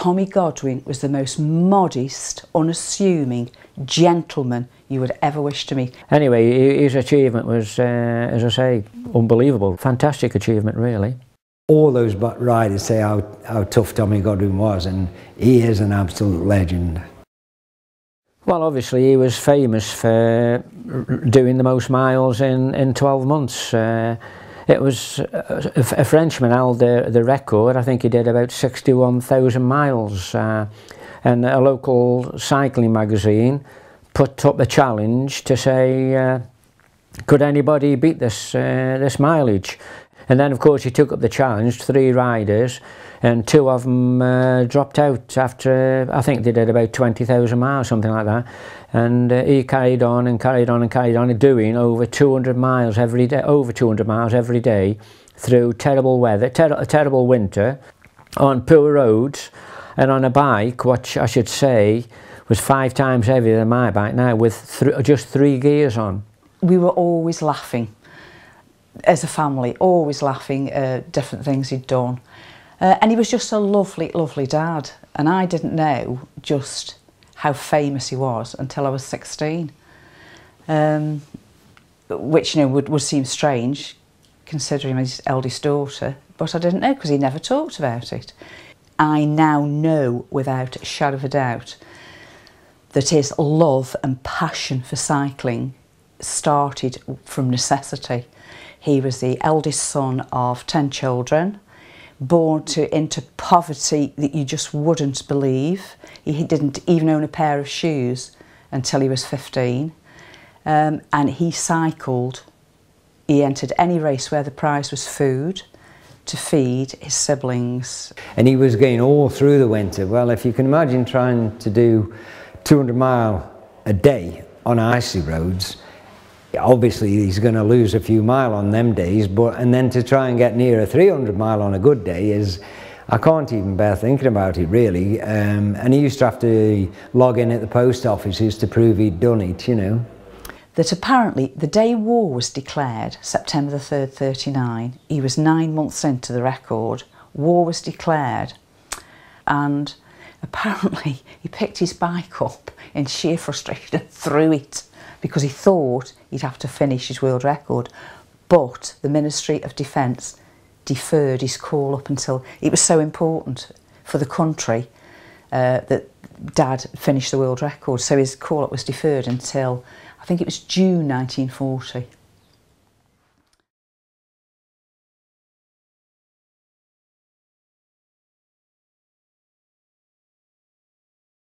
Tommy Godwin was the most modest, unassuming gentleman you would ever wish to meet. Anyway, his achievement was, as I say, unbelievable. Fantastic achievement, really. All those riders say how tough Tommy Godwin was, and he is an absolute legend. Well, obviously he was famous for doing the most miles in 12 months. It was a Frenchman held the record. I think he did about 61,000 miles. And a local cycling magazine put up a challenge to say, could anybody beat this mileage? And then, of course, he took up the challenge, 3 riders, and 2 of them dropped out after, I think they did about 20,000 miles, something like that. And he carried on and carried on and carried on, doing over 200 miles every day, through terrible weather, a terrible winter, on poor roads, and on a bike, which I should say was 5 times heavier than my bike now, with just 3 gears on. We were always laughing. As a family, always laughing at different things he'd done. And he was just a lovely, lovely dad. And I didn't know just how famous he was until I was 16. Which, you know, would seem strange, considering his eldest daughter. But I didn't know, because he never talked about it. I now know, without a shadow of a doubt, that his love and passion for cycling started from necessity. He was the eldest son of 10 children, born into poverty that you just wouldn't believe. He didn't even own a pair of shoes until he was 15. And he cycled. He entered any race where the prize was food to feed his siblings. And he was going all through the winter. Well, if you can imagine trying to do 200 miles a day on icy roads, obviously he's going to lose a few miles on them days, and then to try and get near a 300 mile on a good day is, I can't even bear thinking about it, really. And he used to have to log in at the post offices to prove he'd done it, you know. That apparently the day war was declared, September the 3rd, 39, he was 9 months into the record, war was declared, and apparently he picked his bike up in sheer frustration and threw it, because he thought he'd have to finish his world record. But the Ministry of Defence deferred his call up until, it was so important for the country that Dad finished the world record, so his call up was deferred until, I think it was June 1940.